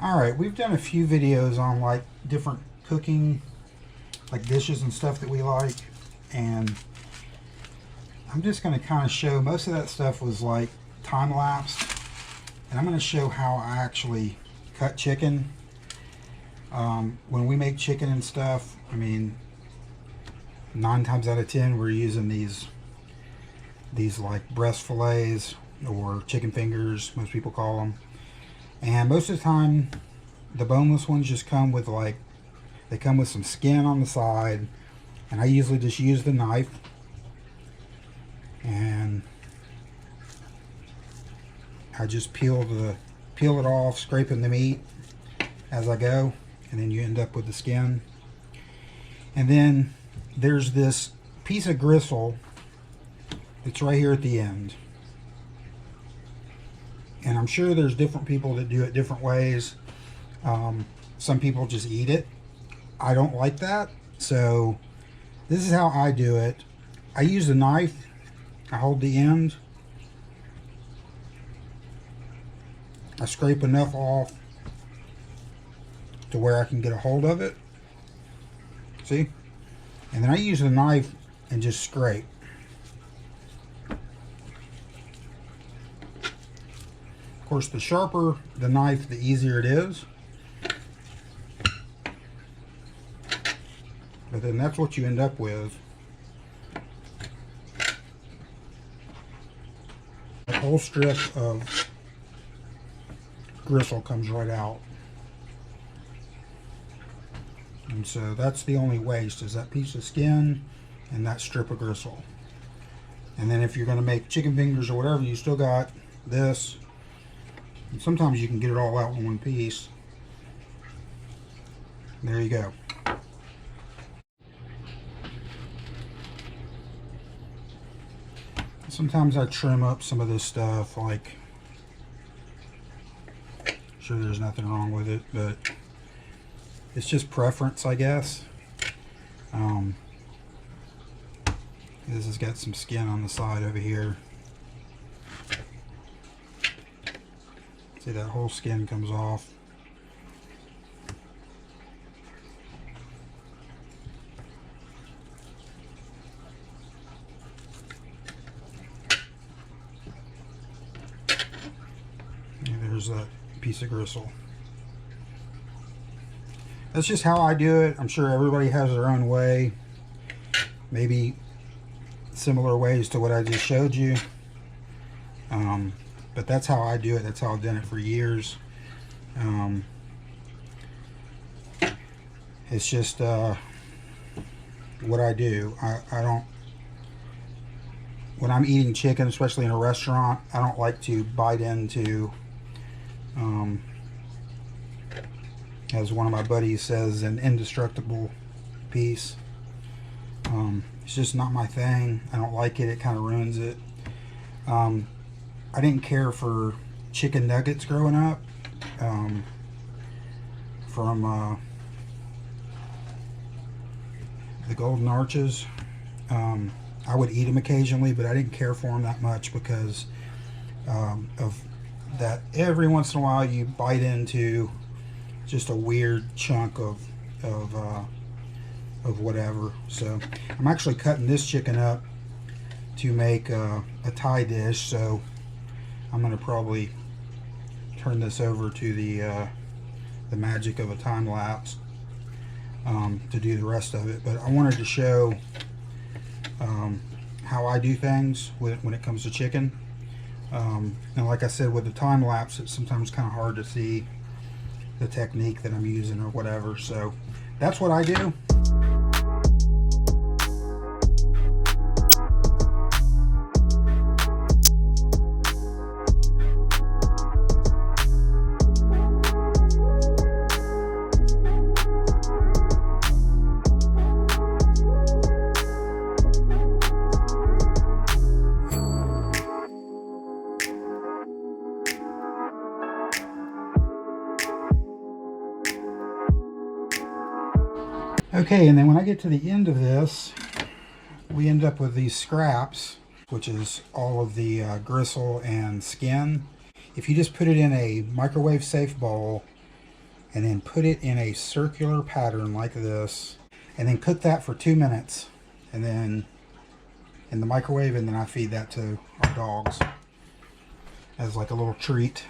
Alright, we've done a few videos on like different cooking, like dishes and stuff that we like, and I'm just going to kind of show, most of that stuff was like time-lapsed, and I'm going to show how I actually cut chicken. When we make chicken and stuff, I mean, 9 times out of 10 we're using these like breast fillets or chicken fingers, most people call them. And most of the time, the boneless ones just come with like, they come with some skin on the side. And I usually just use the knife. And I just peel it off, scraping the meat as I go. And then you end up with the skin. And then there's this piece of gristle. It's right here at the end. And I'm sure there's different people that do it different ways. Some people just eat it. I don't like that. So this is how I do it. I use a knife. I hold the end. I scrape enough off to where I can get a hold of it. See? And then I use the knife and just scrape. Of course, the sharper the knife, the easier it is. But then that's what you end up with. The whole strip of gristle comes right out. And so that's the only waste, is that piece of skin and that strip of gristle. And then if you're going to make chicken fingers or whatever, you still got this. And sometimes you can get it all out in one piece. There you go. Sometimes I trim up some of this stuff, like, sure there's nothing wrong with it, but it's just preference, I guess. This has got some skin on the side over here. See, that whole skin comes off. And there's that piece of gristle. That's just how I do it. I'm sure everybody has their own way. Maybe similar ways to what I just showed you. But that's how I do it. That's how I've done it for years. It's just what I do. I don't, when I'm eating chicken, especially in a restaurant, I don't like to bite into, as one of my buddies says, an indestructible piece. It's just not my thing. I don't like it. It kind of ruins it. I didn't care for chicken nuggets growing up. From the Golden Arches. I would eat them occasionally, but I didn't care for them that much because of that. Every once in a while you bite into just a weird chunk of whatever. So I'm actually cutting this chicken up to make a Thai dish, so I'm going to probably turn this over to the magic of a time lapse to do the rest of it. But I wanted to show how I do things when it comes to chicken. And like I said, with the time lapse, it's sometimes kind of hard to see the technique that I'm using or whatever. So that's what I do. Okay, and then when I get to the end of this, we end up with these scraps, which is all of the gristle and skin. If you just put it in a microwave safe bowl and then put it in a circular pattern like this, and then cook that for 2 minutes, and then in the microwave, and then I feed that to our dogs as like a little treat.